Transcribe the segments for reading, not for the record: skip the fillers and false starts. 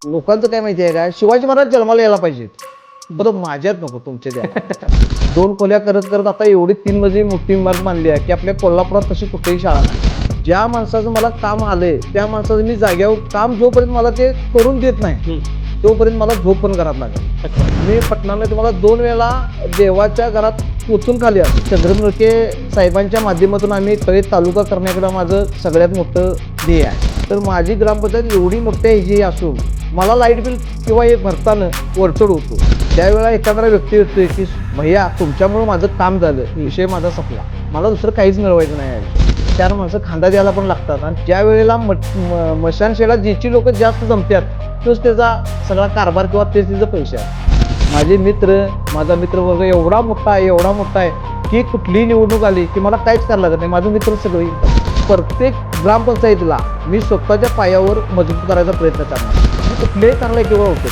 लोकांचं काय माहिती आहे का, शिवाजी महाराज जन्माला यायला पाहिजेत, बरं माझ्यात नको तुमच्या द्या. 2 खोल्या करत करत आता एवढी 3 मजली मोठी इमारत बांधली आहे की आपल्या कोल्हापुरात तशी कुठेही शाळा नाही. ज्या माणसाचं मला काम आलंय त्या माणसाचं मी जाग्यावर काम जोपर्यंत मला ते करून देत नाही तोपर्यंत मला झोप पण घरात लागेल. मी पटणाला तुम्हाला 2 वेळा देवाच्या घरात पोचून खाली आलो. चंद्रमुखे साहेबांच्या माध्यमातून आम्ही तळे तालुका करण्याकडे माझं सगळ्यात मोठं ध्येय आहे. तर माझी ग्रामपंचायत एवढी मोठ्या ह्याची असून मला लाईट बिल किंवा हे भरताना वरचढ होतो. त्यावेळेला एखादा व्यक्ती येतोय की भैया तुमच्यामुळे माझं काम झालं, विषय माझा संपला, मला दुसरं काहीच मिळवायचं नाही आहे. 4 माणसं खांदा द्यायला पण लागतात आणि त्यावेळेला मशानशेला ज्याची लोक जास्त जमतात तोच त्याचा सगळा कारभार किंवा तेच तिचं पैसे आहे. माझे मित्र, माझा मित्र वर्ग एवढा मोठा आहे की कुठलीही निवडणूक आली की मला काहीच करायला लागत नाही. माझं मित्र सगळं प्रत्येक ग्रामपंचायतीला मी स्वतःच्या पायावर मजबूत करायचा प्रयत्न करणार. कुठल्याही चांगला केवळ होतो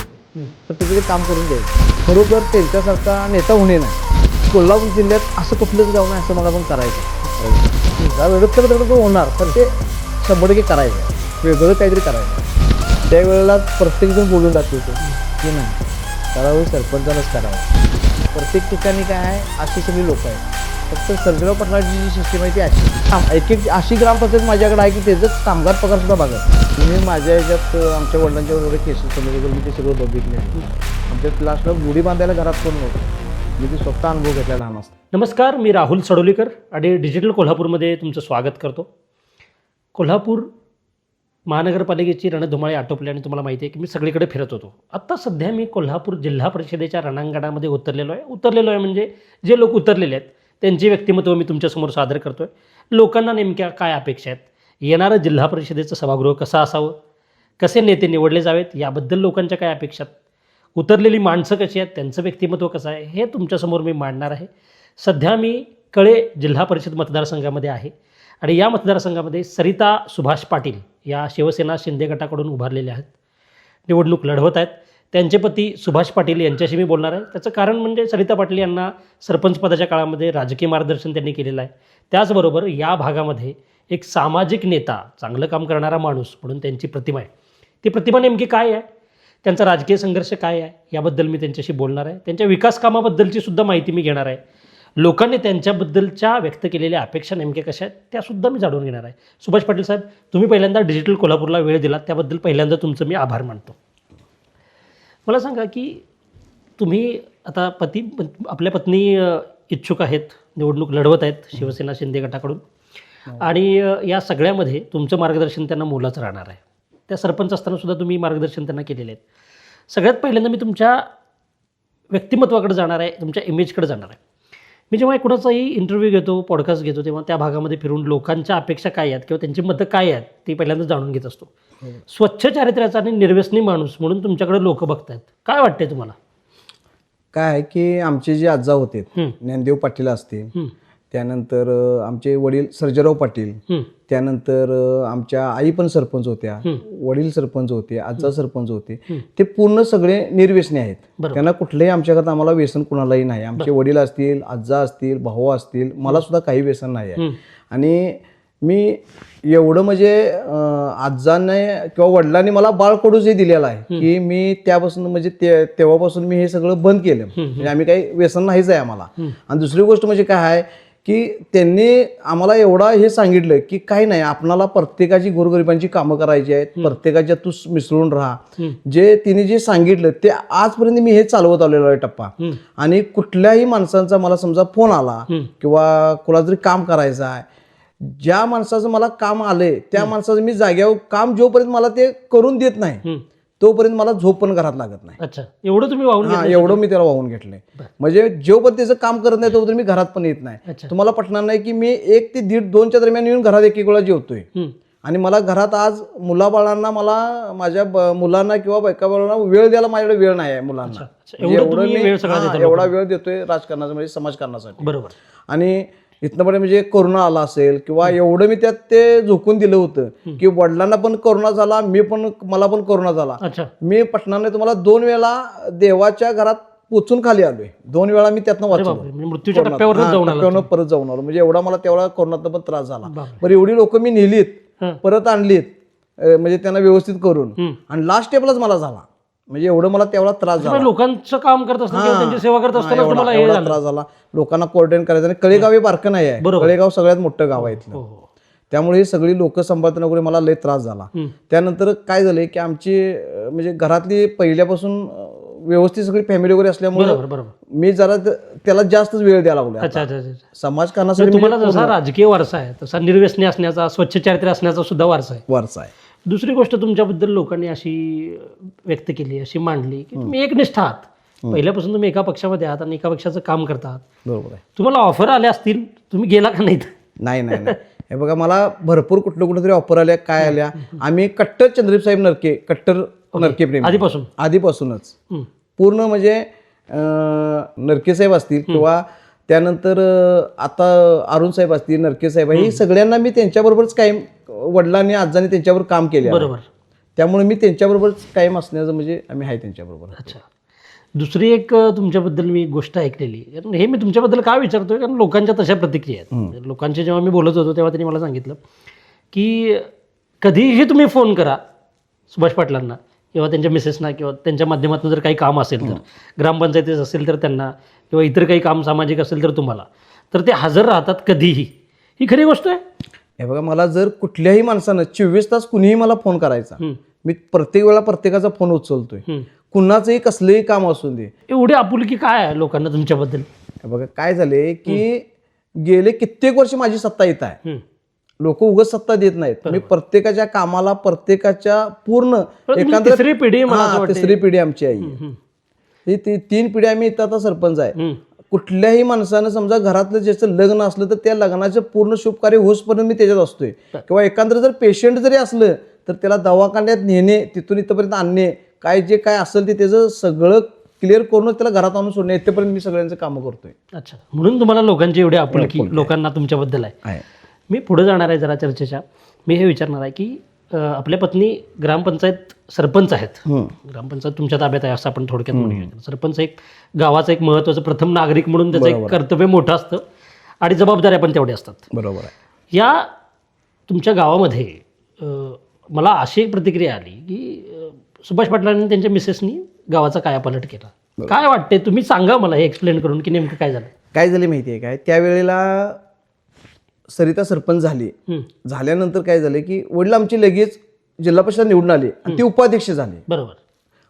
तर तिथे काम करून द्यायचं. बरोबर त्यांच्यासारखा नेता होणे नाही. कोल्हापूर जिल्ह्यात असं कुठलंच गाव नाही असं मला पण करायचं. वेळेत तर होणार पण ते 100% करायचं, वेगळं काहीतरी करायचं. त्यावेळेला प्रत्येकजण बोलून जातो की नाही करावं, सरपंचानंच करावं. प्रत्येक ठिकाणी काय आहे अशी सगळी लोक आहेत. फक्त सर्जेराव पाटलांची जी सिस्टीम आहे ती अशी एक अशी ग्रामपंचायत माझ्याकडे आहे की त्याचं कामगार पगार सुद्धा बघा. मी माझ्या ह्याच्यात आमच्या वडिलांच्या वगैरे केसेस समजले मी ते सगळं बघितले. आमच्या क्लासला गुढी बांधायला घरात कोण नव्हतं. मी ते स्वतः अनुभव घेतला लहान असताना. नमस्कार, मी राहुल सडोलीकर आणि डिजिटल कोल्हापूरमध्ये तुमचं स्वागत करतो. कोल्हापूर महानगरपालिकेची रणधुमाळी आटोपली आणि तुम्हाला माहिती आहे की मी सगळीकडे फिरत होतो. आत्ता सध्या मी कोल्हापूर जिल्हा परिषदेच्या रणांगणामध्ये उतरलेलो आहे म्हणजे जे लोक उतरलेले आहेत त्यांची व्यक्तिमत्व मी तुमच्यासमोर सादर करतो आहे. लोकांना नेमक्या काय अपेक्षा आहेत, येणारं जिल्हा परिषदेचं सभागृह कसं असावं, कसे नेते निवडले जावेत याबद्दल लोकांच्या काय अपेक्षा आहेत, उतरलेली माणसं कशी आहेत, त्यांचं व्यक्तिमत्व कसं आहे हे तुमच्यासमोर मी मांडणार आहे. सध्या मी कळे जिल्हा परिषद मतदारसंघामध्ये आहे आणि या मतदारसंघामध्ये सरिता सुभाष पाटील या शिवसेना शिंदे गटाकडून उभारलेल्या आहेत, निवडणूक लढवत आहेत. त्यांचे पती सुभाष पाटील यांच्याशी मी बोलणार आहे. त्याचं कारण म्हणजे सरिता पाटील यांना सरपंच पदाच्या काळामध्ये राजकीय मार्गदर्शन त्यांनी केलेलं आहे. त्याचबरोबर या भागामध्ये एक सामाजिक नेता, चांगलं काम करणारा माणूस म्हणून त्यांची प्रतिमा आहे. ती प्रतिमा नेमकी काय आहे, त्यांचा राजकीय संघर्ष काय आहे याबद्दल मी त्यांच्याशी बोलणार आहे. त्यांच्या विकास कामाबद्दलची सुद्धा माहिती मी घेणार आहे. लोकांनी त्यांच्याबद्दलच्या व्यक्त केलेल्या अपेक्षा नेमक्या कशा आहेत त्यासुद्धा मी जाणून घेणार आहे. सुभाष पाटील साहेब, तुम्ही पहिल्यांदा डिजिटल कोल्हापूरला वेळ दिला त्याबद्दल पहिल्यांदा तुमचं मी आभार मानतो. मला सांगा की तुम्ही आता आपल्या पत्नी इच्छुक आहेत, निवडणूक लढवत आहेत शिवसेना शिंदे गटाकडून आणि या सगळ्यामध्ये तुमचं मार्गदर्शन त्यांना मोलाचं राहणार आहे. त्या सरपंच असतानासुद्धा तुम्ही मार्गदर्शन त्यांना केलेलं आहे. सगळ्यात पहिल्यांदा मी तुमच्या व्यक्तिमत्वाकडे जाणार आहे, तुमच्या इमेजकडे जाणार आहे. मी जेव्हा कुणाचाही इंटरव्ह्यू घेतो, पॉडकास्ट घेतो तेव्हा त्या भागामध्ये फिरून लोकांच्या अपेक्षा काय आहेत किंवा त्यांची मतं काय आहेत ती पहिल्यांदा जाणून घेत असतो. स्वच्छ चारित्र्याचा आणि निर्व्यसनी माणूस म्हणून तुमच्याकडे लोक बघत आहेत. काय वाटतंय तुम्हाला? काय आहे की आमचे जे आजा होते ज्ञानदेव पाटील असतील, त्यानंतर आमचे वडील सर्जेराव पाटील, त्यानंतर आमच्या आई पण सरपंच होत्या, वडील सरपंच होते, आजा सरपंच होते. ते पूर्ण सगळे निर्व्यसनी आहेत. त्यांना कुठलंही आमच्याकडे आम्हाला व्यसन कुणालाही नाही. आमचे वडील असतील, आजा असतील, भाऊ असतील, मला सुद्धा काही व्यसन नाही आहे. आणि मी एवढं म्हणजे आजाने किंवा वडिलांनी मला बाळकडूच हे दिलेलं आहे की मी त्यापासून म्हणजे तेव्हापासून मी हे सगळं बंद केलं. म्हणजे आम्ही काही व्यसन नाहीच आहे आम्हाला. आणि दुसरी गोष्ट म्हणजे काय आहे की त्यांनी आम्हाला एवढा हे सांगितलं की काही नाही, आपणाला प्रत्येकाची गोरगरिबांची कामं करायची आहेत, प्रत्येकाच्या तू मिसळून राहा. जे तिने जे सांगितलं ते आजपर्यंत मी हे चालवत आलेलो आहे टप्पा. आणि कुठल्याही माणसांचा मला समजा फोन आला किंवा कुणाला जरी काम करायचं आहे, ज्या माणसाचं मला काम आलंय त्या माणसाचं मी जाग्यावर काम जोपर्यंत मला ते करून देत नाही तोपर्यंत मला झोप पण घरात लागत नाही. अच्छा, एवढं तुम्ही वाहून घेतलं? एवढं मी त्याला वाहून घेतलंय. म्हणजे जोपर्यंत त्याचं काम करत नाही तोपर्यंत मी घरात पण येत नाही. तुम्हाला पटणार नाही की मी 1 ते 1:30-2च्या दरम्यान येऊन घरात एक वेळा जेवतोय. आणि मला घरात आज मुलाबाळांना, मला माझ्या मुलांना किंवा बायका बाळांना वेळ द्यायला माझ्याकडे वेळ नाही आहे. मुलांना एवढा वेळ देतोय राजकारणाचा म्हणजे समाजकारणासाठी. बरोबर. आणि इथनं पुढे म्हणजे कोरोना आला असेल किंवा एवढं मी त्यात ते झोकून दिलं होतं की वडिलांना पण कोरोना झाला, मला पण कोरोना झाला. मी पटणाने तुम्हाला 2 वेळा देवाच्या घरात पोचून खाली आलोय. 2 वेळा मी त्यातनं वाचलो, मृत्यूच्या टप्प्यावर परत जाऊन आलो. म्हणजे एवढा मला तेवढा कोरोनातनं पण त्रास झाला. बरं, एवढी लोक मी नेलीत, परत आणलीत म्हणजे त्यांना व्यवस्थित करून आणि लास्ट स्टेपलाच मला झाला. म्हणजे एवढं मला तेवढा त्रास झाला. लोकांचं काम करत असताना किंवा त्यांची सेवा करत असताना तुम्हाला हे एवढा झालं. त्रास झाला. लोकांना कोऑर्डिनेट करायचं आणि कळेगाव हे बारकं नाही आहे. कळेगाव सगळ्यात मोठं गाव आहे इथलं. त्यामुळे ही सगळी लोक सांभाळताना वगैरे मला लय त्रास झाला. त्यानंतर काय झालंय की आमची म्हणजे घरातली पहिल्यापासून व्यवस्थित सगळी फॅमिली वगैरे असल्यामुळे मी जरा त्याला जास्तच वेळ द्यायला लागलो. समाजकारणासाठी तुम्हाला जसा राजकीय वारसा आहे तसा निर्व्यसनी असण्याचा, स्वच्छ चारित्र्य असण्याचा सुद्धा वारसा आहे. दुसरी गोष्ट तुमच्याबद्दल लोकांनी अशी व्यक्त केली, अशी मांडली की तुम्ही एकनिष्ठ आहात. पहिल्यापासून तुम्ही एका पक्षामध्ये आहात आणि एका पक्षाचं काम करतात. बरोबर आहे. तुम्हाला ऑफर आल्या असतील, तुम्ही गेला का नाहीत? नाही. हे बघा, मला भरपूर कुठलं तरी ऑफर आल्या, काय आल्या. आम्ही कट्टर चंद्रदीप साहेब नरके, कट्टर नरके प्रेमी आधीपासूनच पूर्ण म्हणजे नरके साहेब असतील किंवा त्यानंतर आता अरुण साहेब असतील, नरके साहेब, ही सगळ्यांना मी त्यांच्याबरोबरच कायम, वडिलांनी आजांनी त्यांच्यावर काम केले. बरोबर. त्यामुळे मी त्यांच्याबरोबरच कायम असण्याचं म्हणजे आम्ही आहे त्यांच्याबरोबर. अच्छा. दुसरी एक तुमच्याबद्दल मी गोष्ट ऐकलेली, कारण हे मी तुमच्याबद्दल का विचारतोय, कारण लोकांच्या तशा प्रतिक्रिया आहेत. लोकांचे जेव्हा मी बोलत होतो तेव्हा त्यांनी मला सांगितलं की कधीही तुम्ही फोन करा सुभाष पाटलांना किंवा त्यांच्या मिसेसना किंवा त्यांच्या माध्यमातून जर काही काम असेल तर, ग्रामपंचायतीच असेल तर त्यांना, किंवा इतर काही काम सामाजिक असेल तर तुम्हाला, तर ते हजर राहतात कधीही. ही खरी गोष्ट आहे. हे बघा, मला जर कुठल्याही माणसानं 24 तास कुणीही मला फोन करायचा, मी प्रत्येक वेळा प्रत्येकाचा फोन उचलतोय. कुणाचंही कसलंही काम असून दे. एवढी आपुलकी काय आहे लोकांना तुमच्याबद्दल? बघा काय झाले की गेले कित्येक वर्ष माझी सत्ता येत आहे. लोक उगाच सत्ता देत नाहीत. मी प्रत्येकाच्या कामाला, प्रत्येकाच्या पूर्ण तिसरी पिढी आमची आई. ही 3 पिढी आम्ही इथं आता सरपंच आहे. कुठल्याही माणसानं समजा घरातलं ज्याचं लग्न असलं तर त्या लग्नाचं पूर्ण शुभकार्य होसपर्यंत मी त्याच्यात असतोय. किंवा एखादं जर पेशंट जरी असलं तर त्याला दवाखान्यात नेणे, तिथून इथंपर्यंत आणणे, काय जे काय असेल ते त्याचं सगळं क्लिअर करून त्याला घरात आणून सोडणे, इथेपर्यंत मी सगळ्यांचं कामं करतोय. अच्छा, म्हणून तुम्हाला लोकांची एवढी आपुलकी लोकांना तुमच्याबद्दल आहे. मी पुढे जाणार आहे जरा चर्चेच्या. मी हे विचारणार आहे की आपल्या पत्नी ग्रामपंचायत सरपंच आहेत. ग्रामपंचायत तुमच्या ताब्यात आहे असं आपण थोडक्यात म्हणूया. सरपंच एक गावाचा एक महत्त्वाचं प्रथम नागरिक म्हणून त्याचं एक कर्तव्य मोठं असतं आणि जबाबदाऱ्या पण तेवढ्या असतात. बरोबर आहे. या तुमच्या गावामध्ये मला अशी एक प्रतिक्रिया आली की सुभाष पाटलांनी त्यांच्या मिसेसनी गावाचा कायापालट केला. काय वाटते, तुम्ही सांगा मला हे एक्सप्लेन करून की नेमकं काय झालं. काय झाले माहिती आहे काय, त्यावेळेला सरिता सरपंच झाल्यानंतर काय झालं की वडील आमची लगेच जिल्हा परिषद निवडून आले आणि ते उपाध्यक्ष झाले. बरोबर.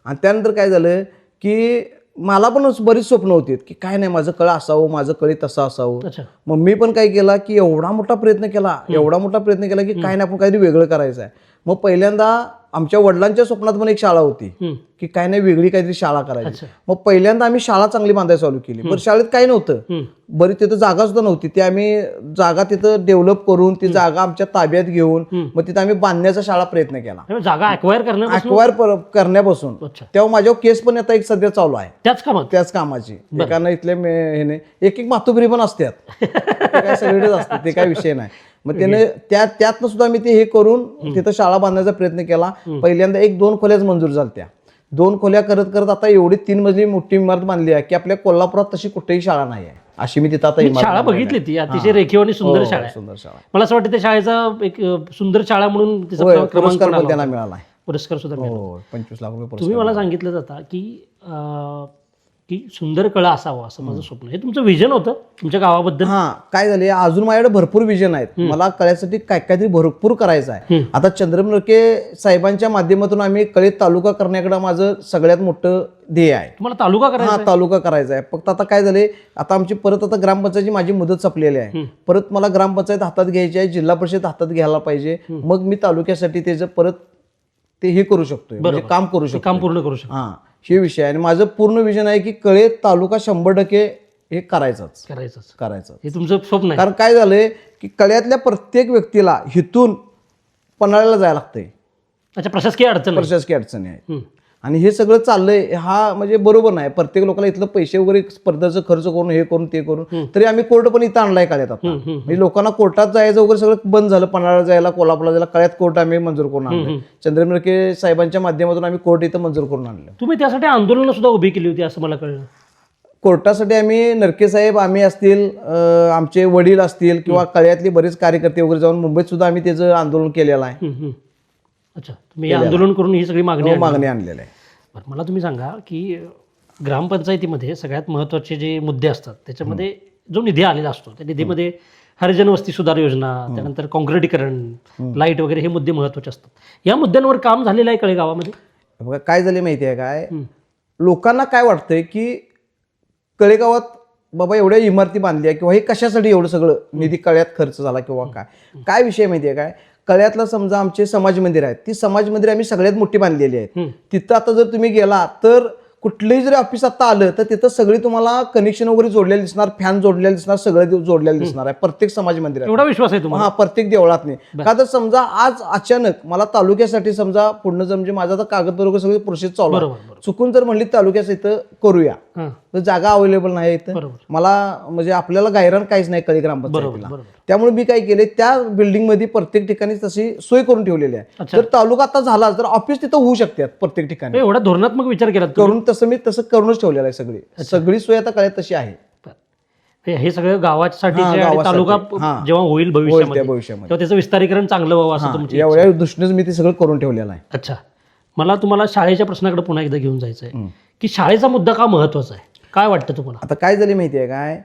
आणि त्यानंतर काय झालं की मला पण बरीच स्वप्न होती की काय नाही, माझं कळ असावं, माझं कळी तसं असावं. मग मी पण काय केला की एवढा मोठा प्रयत्न केला की काय नाही, आपण काहीतरी वेगळं करायचं आहे. मग पहिल्यांदा आमच्या वडिलांच्या स्वप्नात पण एक शाळा होती की काय नाही, वेगळी काहीतरी शाळा करायची. मग पहिल्यांदा आम्ही शाळा चांगली बांधायला चालू केली. पण शाळेत काही नव्हतं, बरी तिथं जागा सुद्धा नव्हती. ती आम्ही जागा तिथं डेव्हलप करून ती जागा आमच्या ताब्यात घेऊन मग तिथं आम्ही बांधण्याचा शाळा प्रयत्न केला. जागा अक्वायर करण्यापासून तेव्हा माझ्यावर केस पण आता एक सध्या चालू आहे त्याच कामाची. एकानं इथल्या ह्याने एक मातुबरी पण असतात, काय सगळीकडेच असतात, ते काय विषय नाही. मग त्याने त्यातनं सुद्धा मी ते हे करून तिथं शाळा बांधण्याचा प्रयत्न केला. पहिल्यांदा 1-2 खोल्याच मंजूर झाल्या. 2 खोल्या करत करत आता एवढी 3 मजली मोठी इमारत बांधली आहे की आपल्या कोल्हापुरात तशी कुठेही शाळा नाही आहे. अशी मी तिथं आता शाळा बघितली, ती अतिशय रेखीव आणि सुंदर शाळा आहे. मला असं वाटतं त्या शाळेचा एक सुंदर शाळा म्हणून पुरस्कार त्यांना मिळाला, पुरस्कार सुद्धा मिळाला. 25 लाख रुपये. तुम्ही मला सांगितलं जाता की सुंदर कळा असावा असं माझं स्वप्न. हे तुमचं विजन होतं तुमच्या गावाबद्दल? काय झाले, अजून माझ्याकडे भरपूर विजन आहेत. मला कळ्यासाठी काहीतरी भरपूर करायचं आहे. आता चंद्रम नरके साहेबांच्या माध्यमातून आम्ही कळी तालुका करण्याकडे माझं सगळ्यात मोठं ध्येय आहे. तुम्हाला तालुका करायचा? तालुका करायचा आहे. फक्त आता काय झाले, आता आमची परत आता ग्रामपंचायतची माझी मुदत संपलेली आहे. परत मला ग्रामपंचायत हातात घ्यायची आहे, जिल्हा परिषद हातात घ्यायला पाहिजे. मग मी तालुक्यासाठी त्याचं परत ते हे करू शकतोय, म्हणजे काम करू शकतो, काम पूर्ण करू शकतो. हे विषय आहे. आणि माझं पूर्ण विजन आहे की कळे तालुका 100% हे करायचंच. हे तुमचं स्वप्न आहे. कारण काय झालंय की कळ्यातल्या प्रत्येक व्यक्तीला हिथून पन्हाळ्याला जायला लागतंय. अच्छा, प्रशासकीय अडचणी आहे. आणि हे सगळं चाललंय, हा म्हणजे बरोबर नाही. प्रत्येक लोकांना इथलं पैसे वगैरे स्पर्धाचं खर्च करून हे करून ते करून, तरी आम्ही कोर्ट पण इथं आणलाय कळ्यात. आता म्हणजे लोकांना कोर्टात जायचं वगैरे सगळं बंद झालं. पन्हाळ्याला जायला, कोल्हापूरला जायला कळ्यात कोर्ट आम्ही मंजूर करून आणलं. चंद्रम नरके साहेबांच्या माध्यमातून आम्ही कोर्ट इथं मंजूर करून आणलं. तुम्ही त्यासाठी आंदोलन सुद्धा उभी केली होती असं मला कळलं. कोर्टासाठी आम्ही नरके साहेब, आम्ही असतील, आमचे वडील असतील किंवा कळ्यातले बरेच कार्यकर्ते वगैरे जाऊन मुंबईत सुद्धा आम्ही त्याचं आंदोलन केलेलं आहे. अच्छा, तुम्ही हे आंदोलन करून ही सगळी मागणी आणली. मागणी आणलेलं आहे. बरं, मला तुम्ही सांगा की ग्रामपंचायतीमध्ये सगळ्यात महत्त्वाचे जे मुद्दे असतात त्याच्यामध्ये जो निधी आलेला असतो त्या निधीमध्ये हरिजन वस्ती सुधार योजना, त्यानंतर काँक्रिटीकरण, लाईट वगैरे हे मुद्दे महत्त्वाचे असतात. या मुद्द्यांवर काम झालेलं आहे कळेगावामध्ये? बघा काय झाले माहिती आहे काय, लोकांना काय वाटतंय की कळेगावात बाबा एवढ्या इमारती बांधल्या किंवा हे कशासाठी एवढं सगळं निधी कळ्यात खर्च झाला किंवा काय विषय माहिती आहे काय, कळ्यातला समजा आमचे समाज मंदिर आहेत, ती समाज मंदिर आम्ही सगळ्यात मोठी बांधलेली आहेत. तिथं आता जर तुम्ही गेला तर कुठलंही जरी ऑफिस आता आलं तर तिथं सगळी तुम्हाला कनेक्शन वगैरे जोडलेलं दिसणार, फॅन जोडलेले दिसणार, सगळं जोडलेलं दिसणार आहे प्रत्येक समाज मंदिरात. एवढा विश्वास आहे तुम्हाला? हा, प्रत्येक देवळात नाही. का तर समजा आज अचानक मला तालुक्यासाठी समजा पूर्ण म्हणजे माझा तर कागदपत्र सगळे प्रोसेस चालू आहे, चुकून जर म्हणली तालुक्याचं इथं करूया तर जागा अवेलेबल नाही इथं, मला म्हणजे आपल्याला गायरान काहीच नाही कळी ग्रामपंचायतीला. त्यामुळे मी काय केले, त्या बिल्डिंग मध्ये प्रत्येक ठिकाणी तशी सोय करून ठेवलेली आहे. जर तालुका आता झाला तर ऑफिस तिथं होऊ शकतात प्रत्येक ठिकाणी. एवढा धोरणात्मक विचार केला करून मी तसं करूनच ठेवलेलं आहे. सगळी सोय आता कळ्यात तशी आहे. हे सगळं गावासाठी तालुका जेव्हा होईल भविष्यामध्ये तेव्हा त्याचं विस्तारीकरण चांगलं व्हावं असं तुमचं एवढ्या दृष्टीनेच मी ते सगळं करून ठेवलेलं आहे. अच्छा, मला तुम्हाला शाळेच्या प्रश्नाकडे पुन्हा एकदा घेऊन जायचं आहे की शाळेचा मुद्दा का महत्वाचा आहे, काय वाटतं तुम्हाला? आता काय झाले माहिती आहे काय,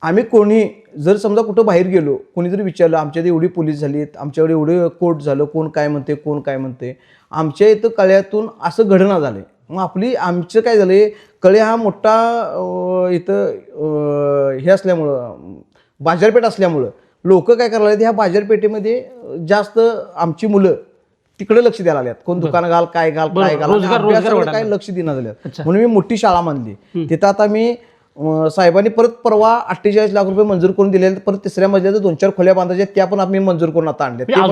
आम्ही कोणी जर समजा कुठं बाहेर गेलो, कोणी जरी विचारलं आमच्याकडे एवढी पोलीस झालीत, आमच्याकडे एवढे कोर्ट झालं, कोण काय म्हणते, आमच्या इथं कळ्यातून असं घडना झालंय. मग आमचं काय झालंय, कळे हा मोठा इथं हे असल्यामुळं बाजारपेठ असल्यामुळं लोक काय करायला ह्या बाजारपेठेमध्ये जास्त आमची मुलं तिकडे लक्ष द्यायला लागल्यात. कोण दुकान घाल, काय घाल, काय लक्ष देण्यात झाल्यात. म्हणून मी मोठी शाळा मानली तिथं. आता मी साहेबांनी परत परवा 48 लाख रुपये मंजूर करून दिले, परत तिसऱ्या मजल्याचं 2-4 खोल्या बांधायच्या, त्या पण आम्ही मंजूर करून आता आणल्या,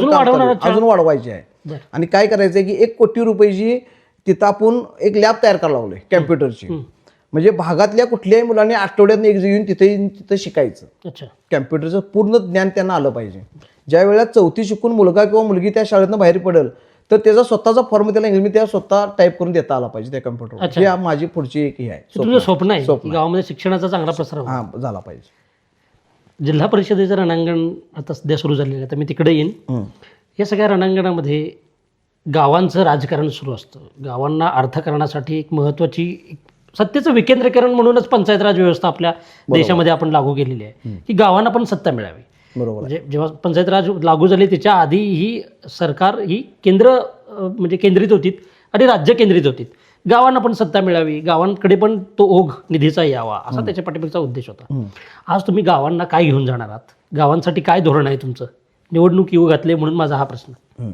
अजून वाढवायची आहे. आणि काय करायचंय की 1 कोटी रुपयाची तिथं आपण एक लॅब तयार करायला लागलोय कॅम्प्युटरची. म्हणजे भागातल्या कुठल्याही मुलांनी आठवड्यात एक येऊन तिथं शिकायचं. कॅम्प्युटरचं पूर्ण ज्ञान त्यांना आलं पाहिजे. ज्या वेळेला 4थी शिकून मुलगा किंवा मुलगी त्या शाळेतनं बाहेर पडेल तर त्याचा स्वतःचा फॉर्म त्याला इंग्लिश त्या स्वतः टाईप करून देता आला पाहिजे त्या कम्प्युटरवर. ही माझी पुढची एक ही आहे, तुझं स्वप्न आहे गावामध्ये शिक्षणाचा चांगला प्रसार झाला पाहिजे. जिल्हा परिषदेचं रणांगण आता सध्या सुरू झालेलं आहे, तर मी तिकडे येईन. या सगळ्या रणांगणामध्ये गावांचं राजकारण सुरू असतं. गावांना अर्थकारणासाठी एक महत्त्वाची सत्तेचं विकेंद्रीकरण म्हणूनच पंचायत राज व्यवस्था आपल्या देशामध्ये आपण लागू केलेली आहे की गावांना पण सत्ता मिळावी. बरोबर. म्हणजे जेव्हा पंचायत राज लागू झाली त्याच्या आधी ही सरकार ही म्हणजे केंद्रित होती आणि राज्य केंद्रित होती. गावांना पण सत्ता मिळावी, गावांकडे पण तो ओघ निधीचा यावा असा त्याच्या पाठीमागचा उद्देश होता. आज तुम्ही गावांना काय घेऊन जाणार आहात, गावांसाठी काय धोरण आहे तुमचं? निवडणूक येऊ घातले म्हणून माझा हा प्रश्न.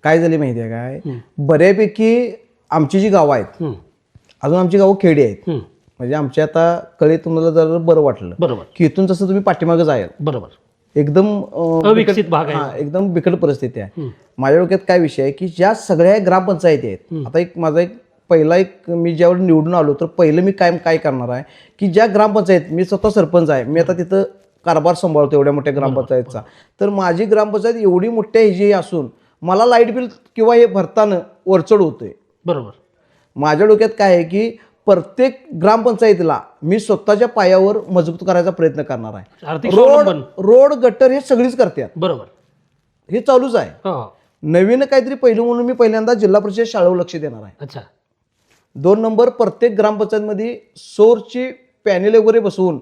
काय झाले माहिती आहे काय, बऱ्यापैकी आमची जी गावं आहेत, अजून आमची गावं खेडी आहेत. म्हणजे आमच्या आता कळे तुम्हाला जर बरं वाटलं, बरोबर, की इथून जसं तुम्ही पाठीमागं जायल, बरोबर, एकदम अविकसित भाग आहे, एकदम बिकट परिस्थिती आहे. माझ्या डोक्यात काय विषय आहे की ज्या सगळ्या ग्रामपंचायती आहेत, आता माझा पहिला मी ज्यावेळी निवडून आलो तर पहिलं मी काय करणार आहे की ज्या ग्रामपंचायत, मी स्वतः सरपंच आहे, मी आता तिथं कारभार सांभाळतो एवढ्या मोठ्या ग्रामपंचायतचा, तर माझी ग्रामपंचायत एवढी मोठ्या ह्याची असून मला लाईट बिल किंवा हे भरताना वरचढ होतोय. बरोबर. माझ्या डोक्यात काय आहे की प्रत्येक ग्रामपंचायतीला मी स्वतःच्या पायावर मजबूत करायचा प्रयत्न करणार आहे. रोड गटर हे सगळीच करतात, बरोबर, हे चालूच आहे. नवीन काहीतरी पहिलं म्हणून मी पहिल्यांदा जिल्हा परिषद शाळेवर लक्ष देणार आहे. अच्छा. 2 नंबर, प्रत्येक ग्रामपंचायतमध्ये सौरची पॅनेल वगैरे बसवून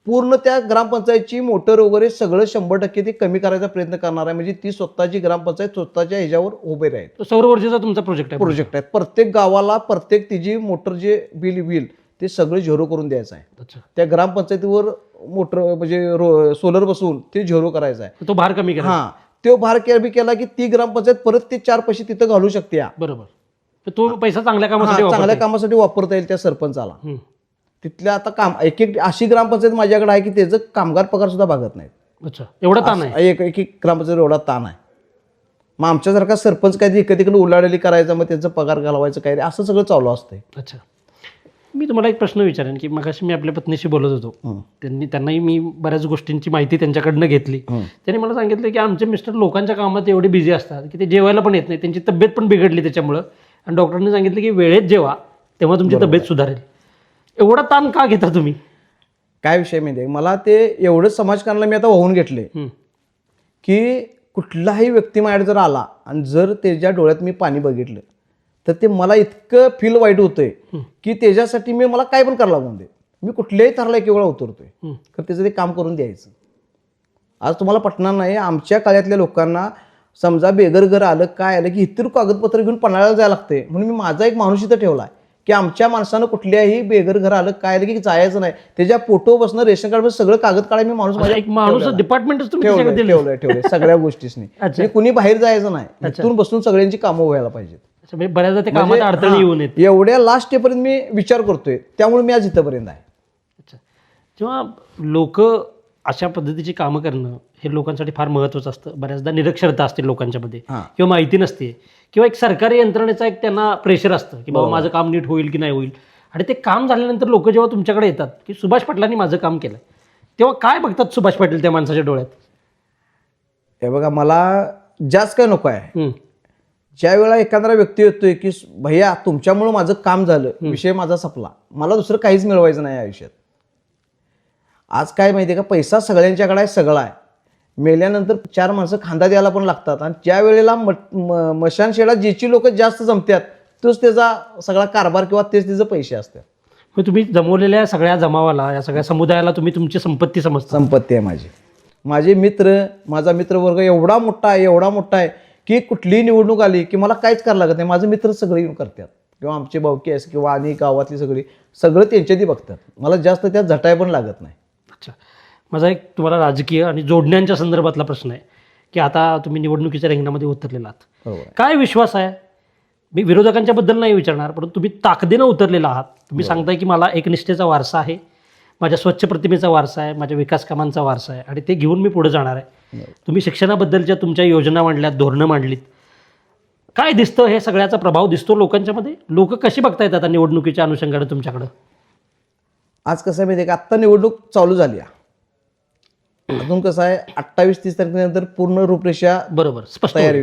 पूर्ण त्या ग्रामपंचायतची मोटर वगैरे सगळं 100% ते कमी करायचा प्रयत्न करणार आहे. म्हणजे ती स्वतःची ग्रामपंचायत स्वतःच्या ह्याच्यावर उभे राहील. सौर ऊर्जेचा तुमचा प्रोजेक्ट आहे. प्रत्येक गावाला प्रत्येक तिची मोटर जे बिल ते सगळं झिरो करून द्यायचं आहे. त्या ग्रामपंचायतीवर मोटर म्हणजे सोलर बसवून ते झिरो करायचं आहे. तो भार कमी करा. तो भार कमी केला की ती ग्रामपंचायत परत ते 4 पैसे तिथं घालू शकते. बरोबर. तो पैसा चांगल्या कामासाठी वापरता येईल त्या सरपंचाला. तिथल्या आता काम एक अशी ग्रामपंचायत माझ्याकडे आहे की त्याचं कामगार पगार सुद्धा भागत नाही. अच्छा, एवढा ताण आहे. एक ग्रामपंचायत एवढा ताण आहे. मग आमच्यासारखा सरपंच काहीतरी इकडे उलाढाली करायचा, मग त्यांचा पगार घालवायचं काय, असं सगळं चालू असतंय. अच्छा. मी तुम्हाला एक प्रश्न विचारेन की मगाशी मी आपल्या पत्नीशी बोलत होतो, त्यांनाही मी बऱ्याच गोष्टींची माहिती त्यांच्याकडनं घेतली. त्यांनी मला सांगितलं की आमचे मिस्टर लोकांच्या कामात एवढे बिझी असतात की ते जेवायला पण येत नाही, त्यांची तब्येत पण बिघडली त्याच्यामुळं, आणि डॉक्टरांनी सांगितलं की वेळेत जेवा तेव्हा तुमची तब्येत सुधारेल. एवढा ताण का घेता तुम्ही? काय विषय माहिती आहे मला, ते एवढं समाजकारणाला मी आता वाहून घेतले की कुठलाही व्यक्ती माझ्याकडे जर आला आणि जर त्याच्या डोळ्यात मी पाणी बघितलं तर ते मला इतकं फील वाईट होतंय की त्याच्यासाठी मला काय पण करायला लागून दे, मी कुठल्याही थराला एक वेळा उतरतोय तर त्याचं ते काम करून द्यायचं. आज तुम्हाला पटणार नाही, आमच्या काळातल्या लोकांना समजा बेघर घर आलं काय आलं की इतर कागदपत्र घेऊन पन्हाळ्याला जायला लागते, म्हणून मी माझा एक माणूस इथं ठेवला आहे की आमच्या माणसानं कुठल्याही बेघर घर आलं काय आलं की जायचं नाही, त्याच्या फोटो बसणं रेशन कार्ड सगळं कागद काढाय मी माणूस एक माणूस डिपार्टमेंटच तुम्ही ठेवलंय सगळ्या गोष्टीसनी. अच्छा. म्हणजे कुणी बाहेर जायचं नाही, इथून बसून सगळ्यांची कामं व्हायला पाहिजेत. बऱ्याचदा ते कामात अडचणी येऊन येत. एवढ्या लास्ट पर्यंत मी विचार करतोय, त्यामुळे मी आज इथंपर्यंत आहे. अच्छा, जेव्हा लोक अशा पद्धतीची कामं करणं हे लोकांसाठी फार महत्त्वाचं असतं. बऱ्याचदा निरक्षरता असते लोकांच्यामध्ये किंवा माहिती नसते किंवा एक सरकारी यंत्रणेचा एक त्यांना प्रेशर असतं की बाबा माझं काम नीट होईल की नाही होईल. आणि ते काम झाल्यानंतर लोक जेव्हा तुमच्याकडे येतात की सुभाष पाटलांनी माझं काम केलं, तेव्हा काय बघतात सुभाष पाटील त्या माणसाच्या डोळ्यात? हे बघा, मला जास्त काय नको आहे. ज्या वेळेला एखादा व्यक्ती येतोय की भैया तुमच्यामुळे माझं काम झालं, विषय माझा संपला, मला दुसरं काहीच मिळवायचं नाही आयुष्यात. आज काय माहिती आहे का, पैसा सगळ्यांच्याकडे आहे, सगळा आहे. मेल्यानंतर 4 माणसं खांदा द्यायला पण लागतात. आणि ज्या वेळेला मशान शेळा ज्याची लोक जास्त जमतात तोच त्याचा सगळा कारभार किंवा तेच त्याचे पैसे असतात. मग तुम्ही जमवलेल्या सगळ्या जमावाला, या सगळ्या समुदायाला तुम्ही तुमची संपत्ती समजता? संपत्ती आहे माझी. माझे मित्र, माझा मित्रवर्ग एवढा मोठा आहे की कुठलीही निवडणूक आली की मला काहीच करायला लागत नाही. माझे मित्र सगळे येऊन करतात किंवा आमचे भावकी असं किंवा आणि गावातली सगळं त्यांच्याही बघतात. मला जास्त त्यात झटाय पण लागत नाही. अच्छा, माझा एक तुम्हाला राजकीय आणि जोडण्यांच्या संदर्भातला प्रश्न आहे की आता तुम्ही निवडणुकीच्या रिंगणामध्ये उतरलेला आहात, काय विश्वास आहे? मी विरोधकांच्या बद्दल नाही विचारणार, परंतु तुम्ही ताकदीनं उतरलेला आहात. तुम्ही सांगताय की मला एकनिष्ठेचा वारसा आहे, माझ्या स्वच्छ प्रतिमेचा वारसा आहे, माझ्या विकास कामांचा वारसा आहे आणि ते घेऊन मी पुढे जाणार आहे. तुम्ही शिक्षणाबद्दलच्या तुमच्या योजना मांडल्यात, धोरणं मांडलीत. काय दिसतं? हे सगळ्याचा प्रभाव दिसतो लोकांच्यामध्ये? लोक कशी बघतायत आता निवडणुकीच्या अनुषंगाने तुमच्याकडं? आज कसं आहे माहिती आहे का, आत्ता निवडणूक चालू झाली आहे, अजून कसं आहे 28-30 तारखेनंतर पूर्ण रूपरेषा बरोबर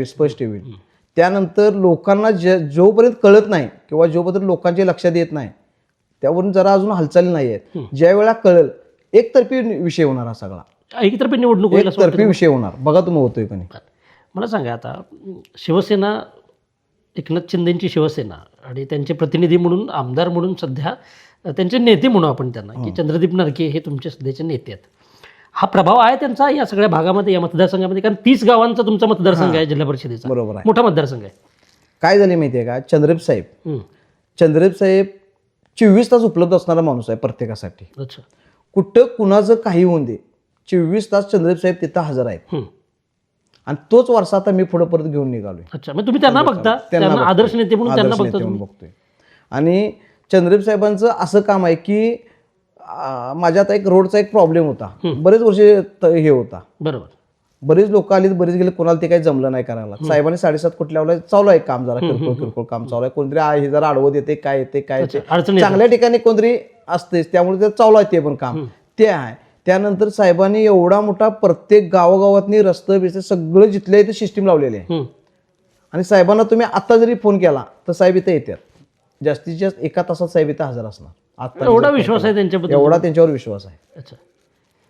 स्पष्ट होईल. त्यानंतर लोकांना जोपर्यंत कळत नाही किंवा जोपर्यंत लोकांच्या लक्षात येत नाही त्यावरून जरा अजून हालचाली नाही आहेत. ज्या वेळा कळेल एकतर्फी विषय होणार, हा सगळा एकतर्फी निवडणूक होईल, एकतर्फी विषय होणार. बघा तुम्ही होतोय का नाही. मला सांगा, आता शिवसेना, एकनाथ शिंदेंची शिवसेना आणि त्यांचे प्रतिनिधी म्हणून, आमदार म्हणून, सध्या त्यांचे नेते म्हणून आपण त्यांना की चंद्रदीप नरके हे तुमचे सध्याचे नेते आहेत. हा प्रभाव आहे त्यांचा या सगळ्या भागामध्ये, या मतदारसंघामध्ये? कारण 30 गावांचा तुमचा मतदारसंघ आहे जिल्हा परिषदेचा, बरोबर आहे, मोठा मतदारसंघ आहे. काय झाले माहिती आहे का, चंद्रदीप साहेब 24 तास उपलब्ध असणारा माणूस आहे प्रत्येकासाठी. अच्छा, कुठं कुणाचं काही होऊन दे, 24 तास चंद्रदीप साहेब तिथं हजर आहेत. आणि तोच वारसा आता मी पुढे परत घेऊन निघालोय. अच्छा, मग तुम्ही त्यांना बघता, त्यांना आदर्श नेते म्हणून त्यांना बघतोय. आणि चंद्रदीप साहेबांचं असं काम आहे की माझ्या आता एक रोडचा एक प्रॉब्लेम होता, बरेच वर्ष हे होता. बरोबर, बरेच लोक आली, बरेच गेले, कोणाला ते काही जमलं नाही करायला. साहेबांनी 7.5 कोटी लावला, चालू आहे काम, जरा किरकोळ काम चालू आहे. कोणतरी हे जरा आडवत येते, काय येते चांगल्या ठिकाणी कोणतरी असतेच, त्यामुळे ते चालू आहे ते पण काम ते आहे. त्यानंतर साहेबांनी एवढा मोठा प्रत्येक गावागावातनी रस्ते बिस्ते सगळं जिथले इथे सिस्टीम लावलेले आहे. आणि साहेबांना तुम्ही आता जरी फोन केला तर साहेब इथे येतात. जास्तीत जास्त 1 तासात साहेब इथे हजर असणार. आता एवढा विश्वास आहे त्यांच्याबद्दल? एवढा त्यांच्यावर विश्वास आहे. अच्छा,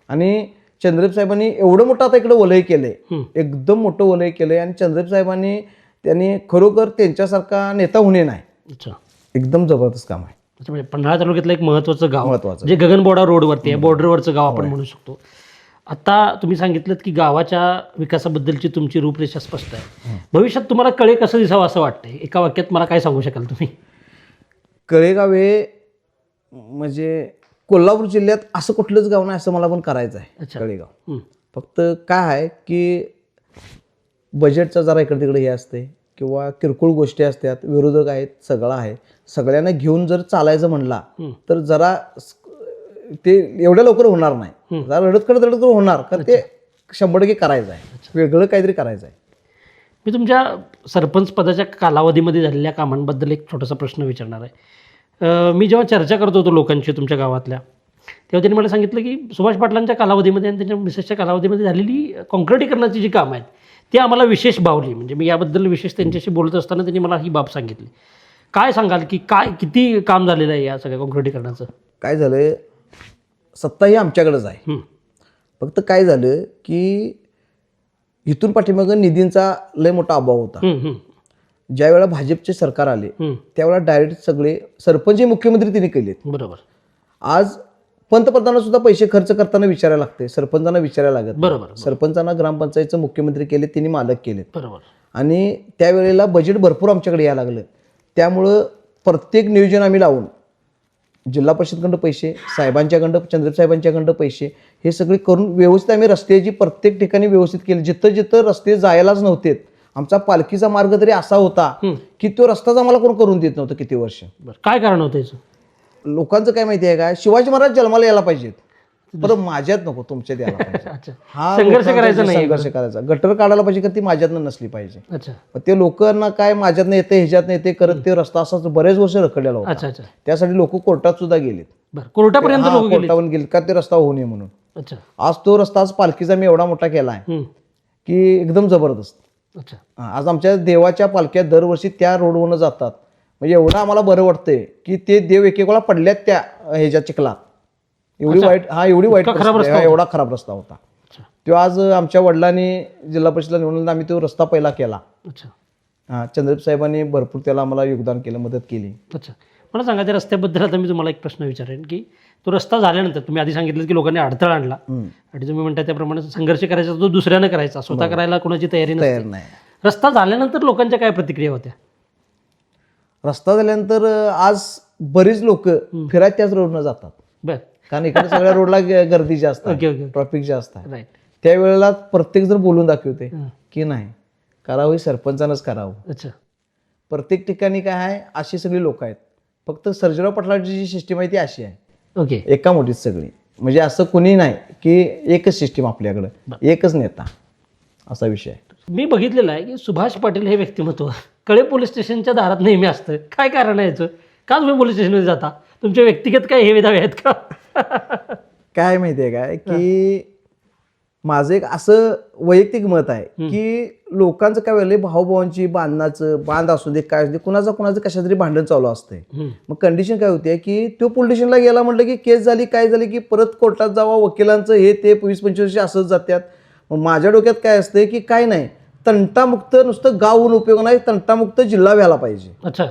आणि चंद्रदीप साहेबांनी एवढं मोठं आता इकडे वलय केलंय, एकदम मोठं वलय केलंय. आणि चंद्रदीप साहेबांनी त्यांनी खरोखर त्यांच्यासारखा नेता होणे नाही. अच्छा, एकदम जबरदस्त काम आहे. म्हणजे पन्हाळा तालुक्यातलं एक महत्त्वाचं गाव, जे गगनबावडा रोडवरती आहे, बॉर्डरवरचं गाव आपण म्हणू शकतो. आता तुम्ही सांगितलं की गावाच्या विकासाबद्दलची तुमची रूपरेषा स्पष्ट आहे. भविष्यात तुम्हाला कळे कसं दिसावं असं वाटतंय? एका वाक्यात मला काय सांगू शकाल तुम्ही? कळेगाव हे म्हणजे कोल्हापूर जिल्ह्यात असं कुठलंच गाव नाही असं मला पण करायचं आहे. कळेगाव फक्त काय आहे की बजेटचा जरा इकडे तिकडे हे असते किंवा किरकोळ गोष्टी असतात, विरोधक आहेत, सगळं आहे. सगळ्यांना घेऊन जर चालायचं म्हणला तर जरा ते एवढ्या लवकर होणार नाही, जरा रडत होणार, कारण ते 100% करायचं आहे, वेगळं काहीतरी करायचं आहे. मी तुमच्या सरपंच पदाच्या कालावधीमध्ये झालेल्या कामांबद्दल एक छोटासा प्रश्न विचारणार आहे. मी जेव्हा चर्चा करत होतो लोकांची तुमच्या गावातल्या, तेव्हा त्यांनी मला सांगितलं की सुभाष पाटलांच्या कालावधीमध्ये आणि त्यांच्या मिसेसच्या कालावधीमध्ये झालेली काँक्रिटीकरणाची जी कामं आहेत ती आम्हाला विशेष भावली. म्हणजे मी याबद्दल विशेष त्यांच्याशी बोलत असताना त्यांनी मला ही बाब सांगितली. काय सांगाल की किती काम झालेलं आहे या सगळ्या काँक्रिटीकरणाचं? काय झालं, सत्ता ही आमच्याकडेच आहे. फक्त काय झालं की इथून पाठीमागं निधींचा लय मोठा अभाव होता. हम्म, हम्म, ज्या वेळेला भाजपचे सरकार आले हम्म. त्यावेळेला डायरेक्ट सगळे सरपंच मुख्यमंत्री त्यांनी केलेत. बरोबर आज पंतप्रधानांना सुद्धा पैसे खर्च करताना विचारायला लागते, सरपंचांना विचारायला लागत नाही. बरोबर सरपंचांना ग्रामपंचायतचं मुख्यमंत्री केले, त्यांनी मालक केलेत. बरोबर. आणि त्यावेळेला बजेट भरपूर आमच्याकडे यायला लागलं. त्यामुळं प्रत्येक नियोजन आम्ही लावून जिल्हा परिषदकडं पैसे, साहेबांच्याकडं, चंद्रप साहेबांच्याकडं पैसे, हे सगळे करून व्यवस्थित आम्ही रस्त्याची प्रत्येक ठिकाणी व्यवस्थित केली. जिथं जिथं रस्ते जायलाच नव्हते, आमचा पालखीचा मार्ग तरी असा होता की तो रस्ताच आम्हाला कोण करून देत नव्हतं किती वर्ष. बरं, काय कारण होतं याचं? लोकांचं काय माहिती आहे का, शिवाजी महाराज जन्माला यायला पाहिजेत, बरं माझ्यात नको तुमच्यात यायला पाहिजे. अच्छा, हा संघर्ष लोकांचा करायचा नाही. संघर्ष करायचा, गटर काढायला पाहिजे का ती माझ्यातनं नसली पाहिजे. अच्छा मग ते लोकांना काय माझ्यातनं येते ह्याच्यातनं येते करत ते रस्ता असाच बरेच वर्ष रखडलेला होता. अच्छा अच्छा. त्यासाठी लोक कोर्टात सुद्धा गेलेत. बरं, कोर्टापर्यंत लोक गेले. कोर्टावर गेले का ते रस्ता होऊ नये म्हणून. अच्छा. आज तो रस्ता आज पालखीचा मी एवढा मोठा केलाय हम्म. की एकदम जबरदस्त. अच्छा. आज आमच्या देवाच्या पालख्या दरवर्षी त्या रोडवरनं जातात. म्हणजे एवढं आम्हाला बरं वाटतंय की ते देव एक वेळा पडल्यात त्या ह्याच्या चिखलात. एवढी वाईट एवढी वाईट परिस्थिती, एवढा खराब रस्ता होता. अच्छा. तो आज आमच्या वडिलांनी जिल्हा परिषदला निवडून आम्ही तो रस्ता पहिला केला. अच्छा. चंद्रप साहेबांनी भरपूर त्याला आम्हाला योगदान केलं, मदत केली. अच्छा, मला सांगा त्या रस्त्याबद्दल आता मी तुम्हाला एक प्रश्न विचारेन की तो रस्ता झाल्यानंतर तुम्ही आधी सांगितलं की लोकांनी अडथळा आणला आणि तुम्ही म्हणता त्याप्रमाणे संघर्ष करायचा तो दुसऱ्यानं करायचा, स्वतः करायला कोणाची तयारी तयार नसते. नाही. रस्ता झाल्यानंतर लोकांच्या काय प्रतिक्रिया होत्या? रस्ता झाल्यानंतर आज बरीच लोक फिरायला त्याच रोडनं जातात, बर. कारण इकडे सगळ्या रोडला गर्दी जास्त ओके आहे, ओके. ट्रॉफिक जास्त आहे. राईट. त्यावेळेला प्रत्येक जण बोलून दाखवते हं. की नाही करावं, सरपंचानंच करावं. अच्छा. प्रत्येक ठिकाणी काय आहे, अशी सगळी लोक आहेत. फक्त सर्जेराव पाटलाची जी सिस्टीम आहे ती अशी आहे, ओके. एका मोठीच सगळी. म्हणजे असं कुणी नाही की एकच सिस्टीम आपल्याकडं, एकच नेता, असा विषय आहे. मी बघितलेलं आहे की सुभाष पाटील हे व्यक्तिमत्व कळे पोलीस स्टेशनच्या दारात नेहमी असतं. काय कारण आहे याचं? का तुम्ही पोलीस स्टेशनमध्ये जाता? तुमचे व्यक्तिगत काय हे दावे आहेत का? काय माहितीये काय की माझं एक असं वैयक्तिक मत आहे की लोकांचं काय वेळेला भाऊभावांची बांध असू दे, काय असू दे, कुणाचं कशा तरी भांडण चालू असतंय. मग कंडिशन काय होते की तो पोलीस स्टेशनला गेला म्हटलं की केस झाली, काय झाली की परत कोर्टात जावा, वकिलांचं हे ते 20-25 असंच जातात. मग माझ्या डोक्यात काय असतंय की काय नाही, तंटामुक्त नुसतं गाव होऊन उपयोग नाही, तंटामुक्त जिल्हा व्हायला पाहिजे. अच्छा.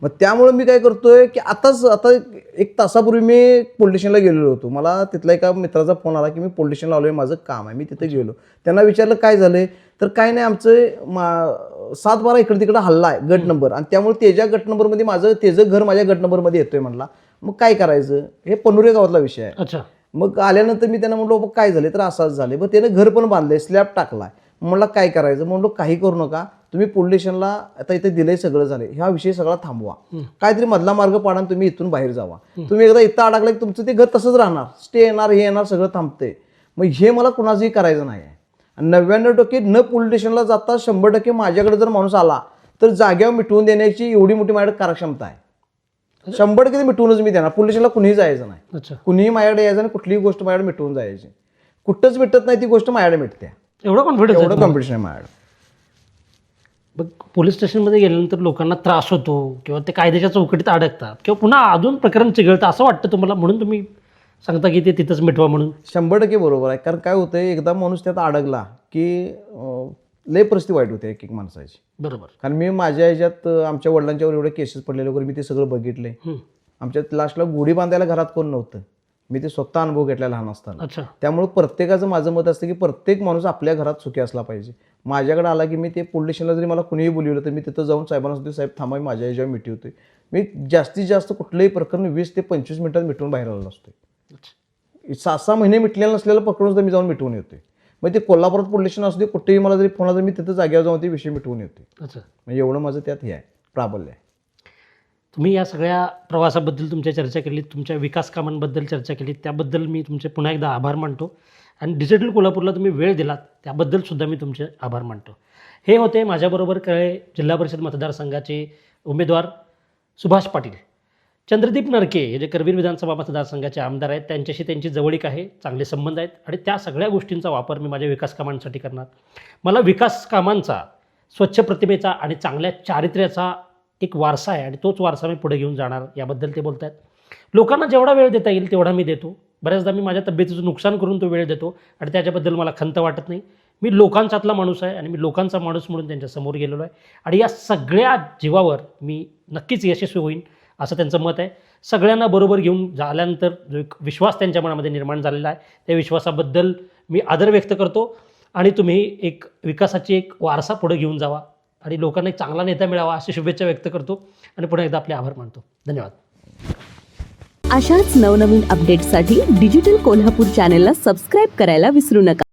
मग त्यामुळे मी काय करतोय की आता एक तासापूर्वी मी पोलीस स्टेशनला गेलेलो होतो. मला तिथला एका मित्राचा फोन आला की मी पोलीस स्टेशनला आलोय, माझं काम आहे. मी तिथे गेलो, त्यांना विचारलं काय झालंय, तर काय नाही आमचं 7-12 इकडे तिकडे हल्ला आहे गट नंबर, आणि त्यामुळे त्याच्या गट नंबरमध्ये त्याचं घर माझ्या गट नंबरमध्ये येतोय म्हणला. मग काय करायचं, हे पनुरे गावातला विषय आहे. अच्छा. मग आल्यानंतर मी त्यांना म्हणलो काय झाले, तर असंच झाले. मग त्यानं घर पण बांधलंय, स्लॅब टाकलाय. म्हणलं काय करायचं, म्हणलो काही करू नका, तुम्ही पोलीस स्टेशनला आता इथे दिलंय, सगळं झालंय, ह्या विषय सगळा थांबवा, काहीतरी मधला मार्ग पाडा आणि तुम्ही इथून बाहेर जावा. तुम्ही एकदा इथं अडकला की तुमचं ते घर तसंच राहणार, स्टे येणार, हे येणार, सगळं थांबतंय. मग हे मला कुणाचंही करायचं नाही आहे. 99% न पोलीस स्टेशनला जाता 100% माझ्याकडे जर माणूस आला तर जाग्यावर मिटवून देण्याची एवढी मोठी माझ्याकडे कार्यक्षमता आहे. 100% मिटवूनच मी देणार. पोलीस स्टेशनला कुणीही जायचं नाही. अच्छा. कुणीही माझ्याकडे यायचं नाही, कुठलीही गोष्ट माझ्याकडे मिटवून जायची. कुठंच मिटत नाही ती गोष्ट माझ्याकडे मिटते. एवढं कॉन्फिडन्स? एवढं कॉम्पिटिशन आहे माझ्याकडे. बघ, पोलीस स्टेशनमध्ये गेल्यानंतर लोकांना त्रास होतो किंवा ते कायद्याच्या चौकटीत अडकतात किंवा पुन्हा अजून प्रकरण चिघळतं असं वाटतं तुम्हाला, म्हणून तुम्ही सांगता की ते तिथंच मिटवा म्हणून? 100% बरोबर आहे. कारण काय होतंय, एकदा माणूस त्यात अडकला की लय परिस्थिती वाईट होते एक माणसाची. बरोबर. कारण मी माझ्या ह्याच्यात आमच्या वडिलांच्यावर एवढे केसेस पडलेले वगैरे मी ते सगळं बघितले. आमच्यात लास्टला गोडी बांधायला घरात कोण नव्हतं. मी ते स्वतः अनुभव घेतला लहान असताना. अच्छा. त्यामुळे प्रत्येकाचं माझं मत असतं की प्रत्येक माणूस आपल्या घरात सुखी असला पाहिजे. माझ्याकडे आला की मी ते पोलीस स्टेशनला जरी मला कुणीही बोलवलं तर मी तिथं जाऊन साहेबांना सांगतो, साहेब थांबा, माझ्या ह्याच्यावर मिठी होते. मी जास्तीत जास्त कुठलंही प्रकरण 20 ते 25 मिनिटात मिटवून बाहेर आलेलो असतो. 6-6 महिने मिटलेलं नसलेलं प्रकरण सुद्धा मी जाऊन मिटवून येतोय. मग ते कोल्हापुरात पोलीस स्टेशन असू दे, कुठेही मला जरी फोन आला तर मी तिथं जागेवर जाऊन ते विषय मिटवून येतोय. अच्छा. म्हणजे एवढं माझं त्यात हे आहे, प्राबल्य आहे. तुम्ही या सगळ्या प्रवासाबद्दल तुमच्या चर्चा केली, तुमच्या विकास कामांबद्दल चर्चा केली, त्याबद्दल मी तुमचे पुन्हा एकदा आभार मानतो. आणि डिजिटल कोल्हापूरला तुम्ही वेळ दिलात त्याबद्दल सुद्धा मी तुमचे आभार मानतो. हे होते माझ्याबरोबर कळे जिल्हा परिषद मतदारसंघाचे उमेदवार सुभाष पाटील. चंद्रदीप नरके हे जे करवीर विधानसभा मतदारसंघाचे आमदार आहेत, त्यांच्याशी त्यांची जवळीक आहे, चांगले संबंध आहेत आणि त्या सगळ्या गोष्टींचा वापर मी माझ्या विकास कामांसाठी करणार. मला विकास कामांचा, स्वच्छ प्रतिमेचा आणि चांगल्या चारित्र्याचा एक वारसा आहे आणि तोच वारसा मी पुढे घेऊन जाणार, याबद्दल ते बोलत आहेत. लोकांना जेवढा वेळ देता येईल तेवढा मी देतो. बऱ्याचदा मी माझ्या तब्येतीचं नुकसान करून तो वेळ देतो आणि त्याच्याबद्दल मला खंत वाटत नाही. मी लोकांच्यातला माणूस आहे आणि मी लोकांचा माणूस म्हणून त्यांच्यासमोर गेलेलो आहे आणि या सगळ्या जीवावर मी नक्कीच यशस्वी होईन असं त्यांचं मत आहे. सगळ्यांना बरोबर घेऊन झाल्यानंतर जो एक विश्वास त्यांच्या मनामध्ये निर्माण झालेला आहे त्या विश्वासाबद्दल मी आदर व्यक्त करतो आणि तुम्ही एक विकासाची एक वारसा पुढे घेऊन जावा आणि लोकांना एक चांगला नेता मिळावा अशी शुभेच्छा व्यक्त करतो आणि पुन्हा एकदा आपले आभार मानतो. धन्यवाद. अशाच नवनवीन अपडेट्ससाठी डिजिटल कोल्हापूर चॅनेलला सबस्क्राईब करायला विसरू नका.